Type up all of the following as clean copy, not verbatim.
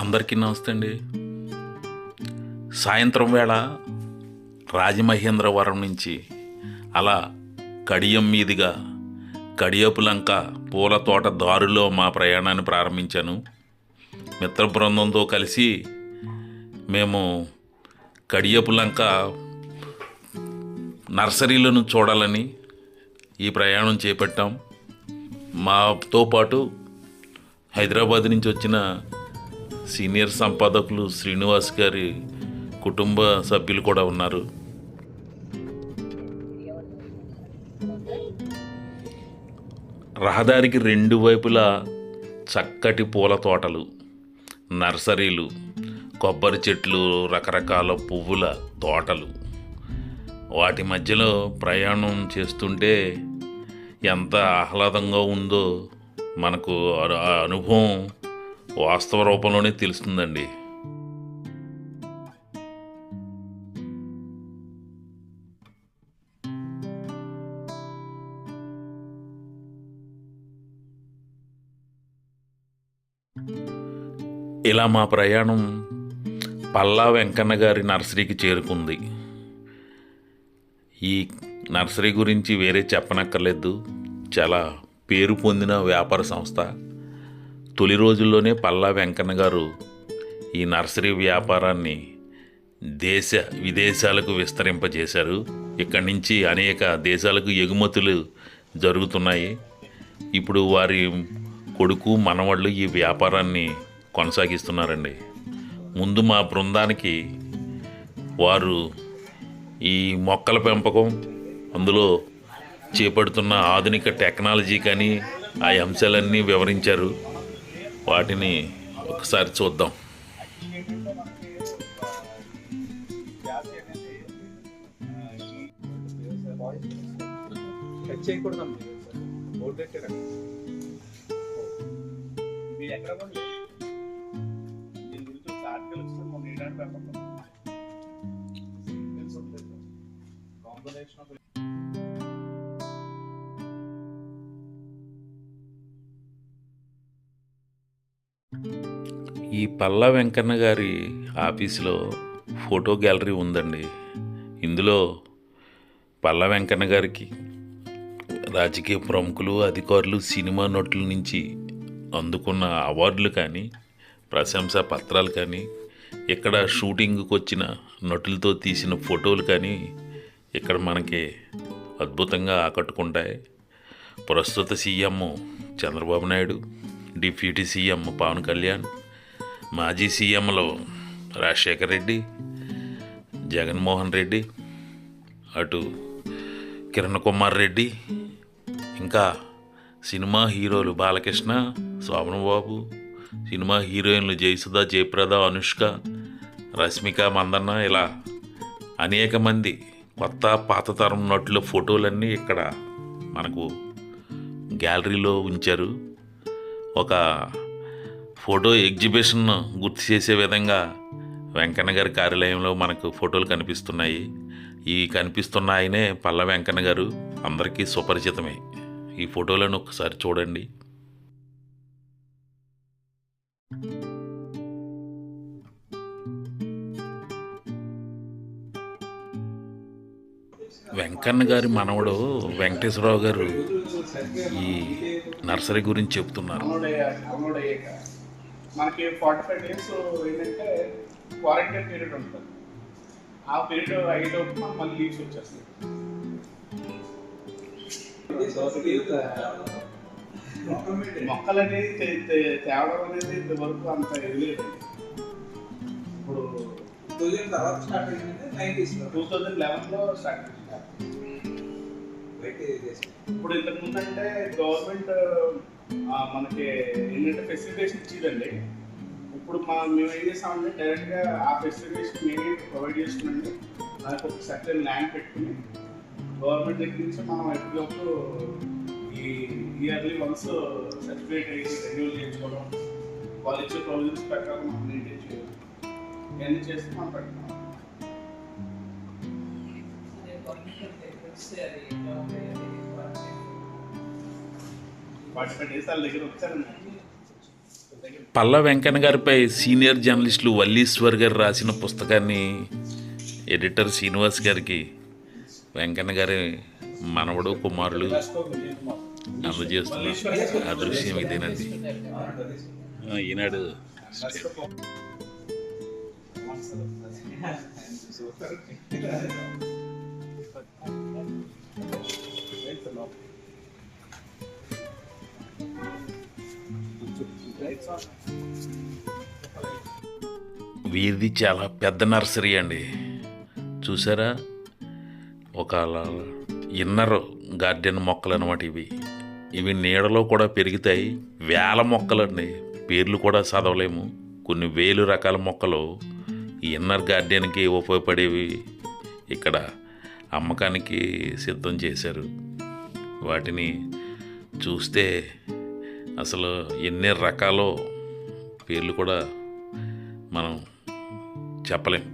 అందరికీ నమస్తే అండి. సాయంత్రం వేళ రాజమహేంద్రవరం నుంచి అలా కడియం మీదుగా కడియపులంక పూల తోట దారిలో మా ప్రయాణాన్ని ప్రారంభించాను. మిత్ర బృందంతో కలిసి మేము కడియపులంక నర్సరీలను చూడాలని ఈ ప్రయాణం చేపట్టాం. మాతో పాటు హైదరాబాద్ నుంచి వచ్చిన సీనియర్ సంపాదకులు శ్రీనివాస్ గారి కుటుంబ సభ్యులు కూడా ఉన్నారు. రహదారికి రెండు వైపులా చక్కటి పూల తోటలు, నర్సరీలు, కొబ్బరి చెట్లు, రకరకాల పువ్వుల తోటలు. వాటి మధ్యలో ప్రయాణం చేస్తుంటే ఎంత ఆహ్లాదంగా ఉందో మనకు ఆ అనుభవం వాస్తవ రూపంలోనే తెలుస్తుందండి. ఇలా మా ప్రయాణం పల్లా వెంకన్న గారి నర్సరీకి చేరుకుంది. ఈ నర్సరీ గురించి వేరే చెప్పనక్కర్లేదు. చాలా పేరు పొందిన వ్యాపార సంస్థ. తొలి రోజుల్లోనే పల్లా వెంకన్న గారు ఈ నర్సరీ వ్యాపారాన్ని దేశ విదేశాలకు విస్తరింపజేశారు. ఇక్కడి నుంచి అనేక దేశాలకు ఎగుమతులు జరుగుతున్నాయి. ఇప్పుడు వారి కొడుకు మనవళ్ళు ఈ వ్యాపారాన్ని కొనసాగిస్తున్నారండి. ముందు మా బృందానికి వారు ఈ మొక్కల పెంపకం, అందులో చేపడుతున్న ఆధునిక టెక్నాలజీ కానీ ఆ అంశాలన్నీ వివరించారు. వాటిని ఒకసారి చూద్దాం. ఈ పల్లా వెంకన్న గారి ఆఫీసులో ఫోటో గ్యాలరీ ఉందండి. ఇందులో పల్లా వెంకన్న గారికి రాజకీయ ప్రముఖులు, అధికారులు, సినిమా నటుల నుంచి అందుకున్న అవార్డులు కానీ, ప్రశంసా పత్రాలు కానీ, ఇక్కడ షూటింగ్కి వచ్చిన నటులతో తీసిన ఫోటోలు కానీ ఇక్కడ మనకి అద్భుతంగా ఆకట్టుకుంటాయి. ప్రస్తుత CM Chandrababu Naidu, deputy CM Pawan Kalyan, మాజీ సీఎంలో రాజశేఖర్ రెడ్డి, జగన్మోహన్ రెడ్డి, అటు కిరణ్ కుమార్ రెడ్డి, ఇంకా సినిమా హీరోలు బాలకృష్ణ, శోభనబాబు, సినిమా హీరోయిన్లు జయసుధ, జయప్రద, అనుష్క, రష్మిక మందన్న, ఇలా అనేక మంది కొత్త పాత తరం నటుల ఫోటోలన్నీ ఇక్కడ మనకు గ్యాలరీలో ఉంచారు. ఒక ఫోటో ఎగ్జిబిషన్ గుర్తు చేసే విధంగా వెంకన్న గారి కార్యాలయంలో మనకు ఫోటోలు కనిపిస్తున్నాయి. ఈ కనిపిస్తున్న ఆయనే పల్లా వెంకన్న గారు, అందరికీ సుపరిచితమే. ఈ ఫోటోలను ఒకసారి చూడండి. వెంకన్న గారి మనవడు వెంకటేశ్వరరావు గారు ఈ నర్సరీ గురించి చెప్తున్నారు. మనకి 45 days ఏంటంటే క్వారంటైన్ పీరియడ్ ఉంటుంది. ఆ పీరియడ్ అయ్యేటప్పుడు మనకు మళ్ళీ లీవ్స్ వచ్చేస్తాయి. మొక్కలని తేవడం అనేది ఇంతవరకు అంత ఇది లేదు. ఇప్పుడు 2011లో స్టార్ట్ చేశారు. ఇప్పుడు ఇంతకు ముందు అంటే గవర్నమెంట్ మనకి ఏంటంటే ఫెసిలిటేషన్ ఇచ్చిందండి. ఇప్పుడు మేము ఏం చేస్తామంటే డైరెక్ట్గా ఆ ఫెసిలిటేషన్ మేమే ప్రొవైడ్ చేసుకునండి. దానికి ఒక సర్టెన్ ల్యాండ్ పెట్టుకుని గవర్నమెంట్ దగ్గర నుంచి మనం ఎప్పటిలోపు ఈ ఇయర్లీ వన్స్ సర్టిఫికేట్ అయ్యి రెన్యూవల్ చేయించుకోవడం, వాళ్ళు ఇచ్చే ప్రొవిజన్స్ ప్రకారం మనం మెయింటైన్ చేయాలి. ఇవన్నీ చేస్తే మనం పెట్టుకున్నాం. వాటి 10 days వాళ్ళ దగ్గర వచ్చారండి. పల్లా వెంకన్న గారిపై సీనియర్ జర్నలిస్టులు వల్లీశ్వర్ గారు రాసిన పుస్తకాన్ని ఎడిటర్ శ్రీనివాస్ గారికి వెంకన్న గారి మనవడు కుమారులు అందజేస్తున్న అదృశ్యం ఇదేనండి. ఈనాడు వీరిది చాలా పెద్ద నర్సరీ అండి. చూసారా, ఒక ఇన్నర్ గార్డెన్ మొక్కలు అనమాట ఇవి నీడలో కూడా పెరుగుతాయి. వేల మొక్కలండి, పేర్లు కూడా చదవలేము. కొన్ని వేలు రకాల మొక్కలు ఈ ఇన్నర్ గార్డెన్కి ఉపయోగపడేవి ఇక్కడ అమ్మకానికి సిద్ధం చేశారు. వాటిని చూస్తే అసలు ఎన్ని రకాలో పేర్లు కూడా మనం చెప్పలేం.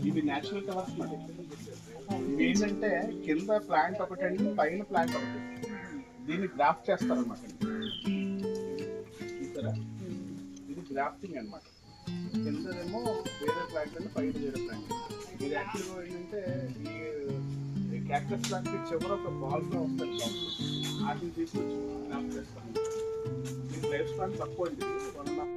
ఇవి నేచురల్ కలర్స్ మాట. ఇవి ఏంటంటే కింద ప్లాంట్ ఒకటండి, పైన ప్లాంట్ ఒకటి. దీన్ని గ్రాఫ్ట్ చేస్తారనమాట. ఇది గ్రాఫ్టింగ్ అనమాట. కిందనేమో వేరే ప్లాంట్ అండి, పైన వేరే ప్లాంట్. ఇది యాక్చువల్గా ఏంటంటే ఈ క్యాక్టస్ ప్లాంట్ చివర ఒక బాల్గా వస్తుంది, వాటిని తీసుకొచ్చి గ్రాఫ్ట్ చేస్తాను. దీని లైఫ్ స్పాన్ తక్కువ అండి, 1.5.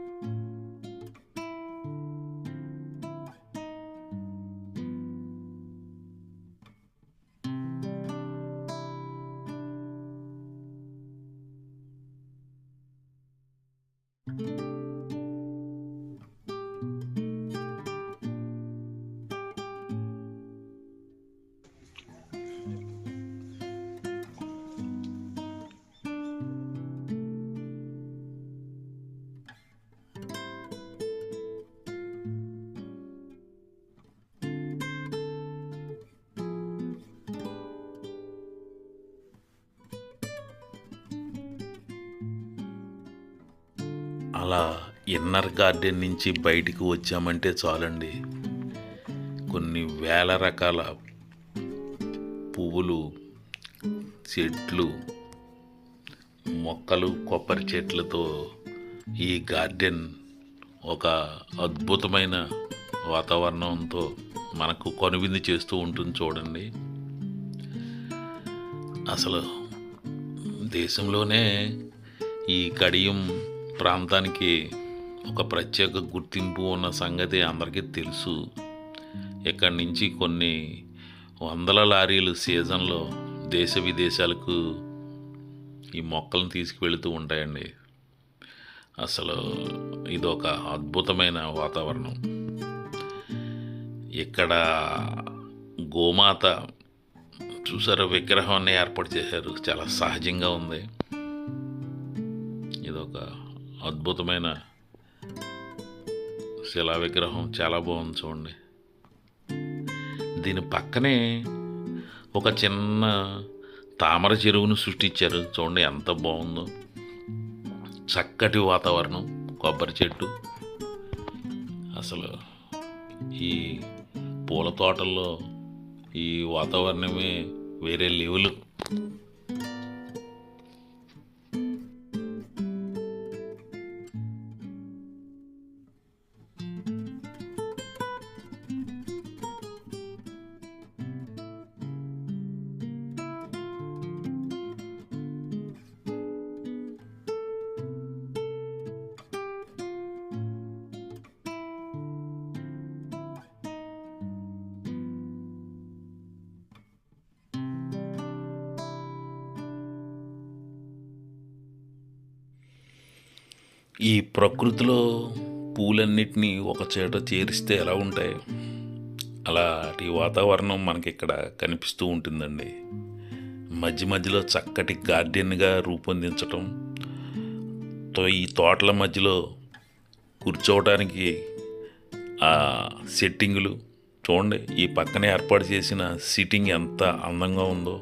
అలా ఇన్నర్ గార్డెన్ నుంచి బయటికి వచ్చామంటే చాలండి, కొన్ని వేల రకాల పువ్వులు, చెట్లు, మొక్కలు, కొబ్బరి చెట్లతో ఈ గార్డెన్ ఒక అద్భుతమైన వాతావరణంతో మనకు కనువిందు చేస్తూ ఉంటుంది. చూడండి, అసలు దేశంలోనే ఈ కడియం ప్రాంతానికి ఒక ప్రత్యేక గుర్తింపు ఉన్న సంగతి అందరికీ తెలుసు. ఇక్కడి నుంచి కొన్ని వందల లారీలు సీజన్లో దేశ విదేశాలకు ఈ మొక్కలను తీసుకువెళుతూ ఉంటాయండి. అసలు ఇదొక అద్భుతమైన వాతావరణం. ఇక్కడ గోమాత చూసారా, విగ్రహాన్ని ఏర్పాటు చేశారు, చాలా సహజంగా ఉంది. ఇదొక అద్భుతమైన శిలా విగ్రహం, చాలా బాగుంది చూడండి. దీని పక్కనే ఒక చిన్న తామర చెరువును సృష్టించారు, చూడండి ఎంత బాగుందో. చక్కటి వాతావరణం, కొబ్బరి చెట్టు. అసలు ఈ పూల తోటల్లో ఈ వాతావరణమే వేరే లెవెల్. ఈ ప్రకృతిలో పూలన్నిటినీ ఒక చోట చేరిస్తే ఎలా ఉంటాయి, అలాంటి వాతావరణం మనకి ఇక్కడ కనిపిస్తూ ఉంటుందండి. మధ్య మధ్యలో చక్కటి గార్డెన్గా రూపొందించటం, ఈ తోటల మధ్యలో కూర్చోవడానికి ఆ సెట్టింగులు చూడండి. ఈ పక్కనే ఏర్పాటు చేసిన సీటింగ్ ఎంత అందంగా ఉందో.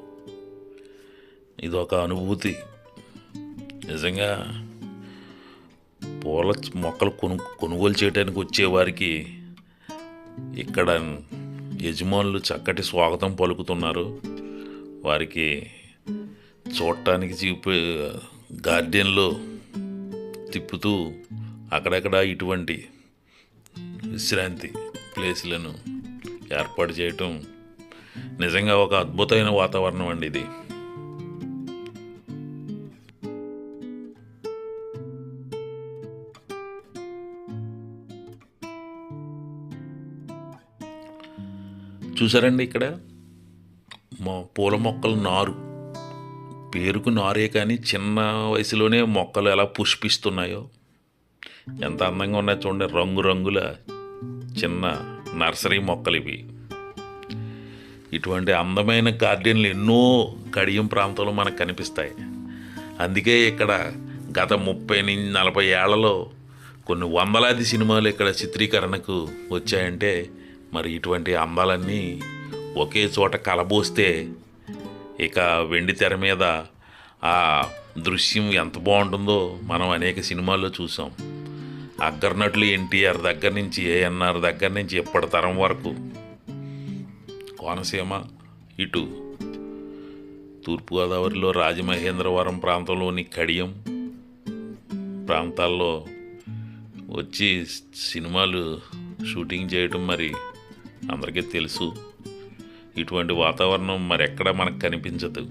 ఇదొక అనుభూతి నిజంగా. పూల మొక్కలు కొనుగోలు చేయడానికి వచ్చేవారికి ఇక్కడ యజమానులు చక్కటి స్వాగతం పలుకుతున్నారు. వారికి చూడటానికి చూపే గార్డెన్లో తిప్పుతూ అక్కడక్కడ ఇటువంటి విశ్రాంతి ప్లేసులను ఏర్పాటు చేయటం నిజంగా ఒక అద్భుతమైన వాతావరణం అండి ఇది. చూసారండి, ఇక్కడ పూల మొక్కలు నారు, పేరుకు నారే కానీ చిన్న వయసులోనే మొక్కలు ఎలా పుష్పిస్తున్నాయో ఎంత అందంగా ఉన్నాయో చూడండి. రంగురంగుల చిన్న నర్సరీ మొక్కలు ఇవి. ఇటువంటి అందమైన గార్డెన్లు ఎన్నో కడియం ప్రాంతంలో మనకు కనిపిస్తాయి. అందుకే ఇక్కడ గత 30-40 ఏళ్లలో కొన్ని వందలాది సినిమాలు ఇక్కడ చిత్రీకరణకు వచ్చాయంటే మరి ఇటువంటి అందాలన్నీ ఒకే చోట కలబోస్తే ఇక వెండి తెర మీద ఆ దృశ్యం ఎంత బాగుంటుందో మనం అనేక సినిమాల్లో చూసాం. అగ్రనటులు ఎన్టీఆర్ దగ్గర నుంచి ఏఎన్ఆర్ దగ్గర నుంచి ఇప్పటి తరం వరకు కోనసీమ, ఇటు తూర్పుగోదావరిలో రాజమహేంద్రవరం ప్రాంతంలోని కడియం ప్రాంతాల్లో వచ్చి సినిమాలు షూటింగ్ చేయటం మరి అందరికీ తెలుసు. ఇటువంటి వాతావరణం మరి ఎక్కడ మనకు కనిపించదు.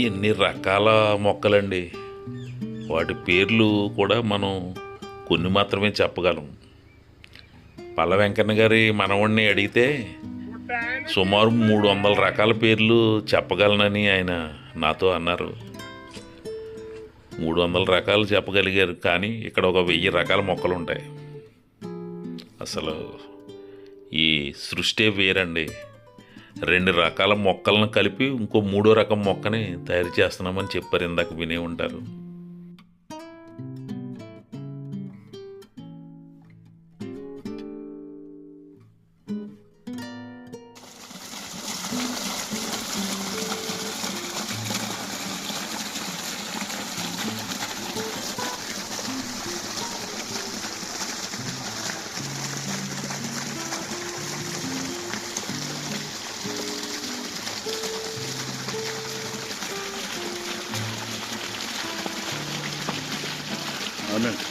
ఎన్ని రకాల మొక్కలండి, వాటి పేర్లు కూడా మనం కొన్ని మాత్రమే చెప్పగలం. పల్ల వెంకన్న గారి మనవడిని అడిగితే సుమారు 300 రకాల పేర్లు చెప్పగలనని ఆయన నాతో అన్నారు. 300 రకాలు చెప్పగలిగారు, కానీ ఇక్కడ ఒక 1000 రకాల మొక్కలు ఉంటాయి. అసలు ఈ సృష్టి వేరండి. 2 రకాల మొక్కలను కలిపి ఇంకో 3వ రకం మొక్కని తయారు చేస్తున్నామని చెప్పారు, ఇందాక వినే ఉంటారు. అవునండి.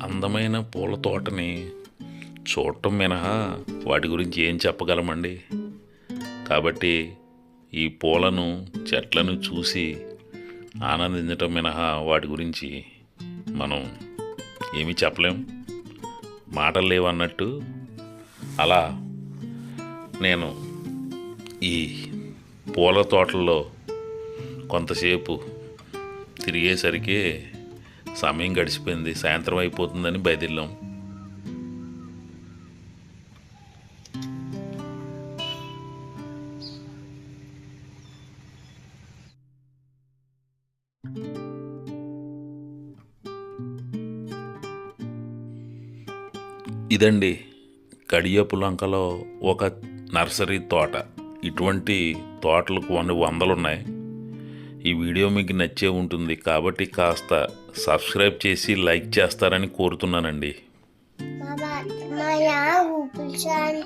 అందమైన పూల తోటని చూడటం మినహా వాటి గురించి ఏం చెప్పగలమండి. కాబట్టి ఈ పూలను చెట్లను చూసి ఆనందించటం మినహా వాటి గురించి మనం ఏమీ చెప్పలేం, మాటలు లేవన్నట్టు. అలా నేను ఈ పూల తోటల్లో కొంతసేపు తిరిగేసరికి సమయం గడిచిపోయింది, సాయంత్రం అయిపోతుందని బయలుదేరాం. ఇదండి కడియపులంకలో ఒక నర్సరీ తోట. ఇటువంటి తోటలు కొన్ని వందలున్నాయి. ఈ వీడియో మీకు నచ్చే ఉంటుంది కాబట్టి కాస్త సబ్స్క్రైబ్ చేసి లైక్ చేస్తారని కోరుతున్నానండి.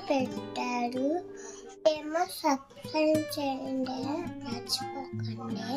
పెట్టారు ఏమో సబ్స్క్రైబ్ చేయండి, మర్చిపోకండి.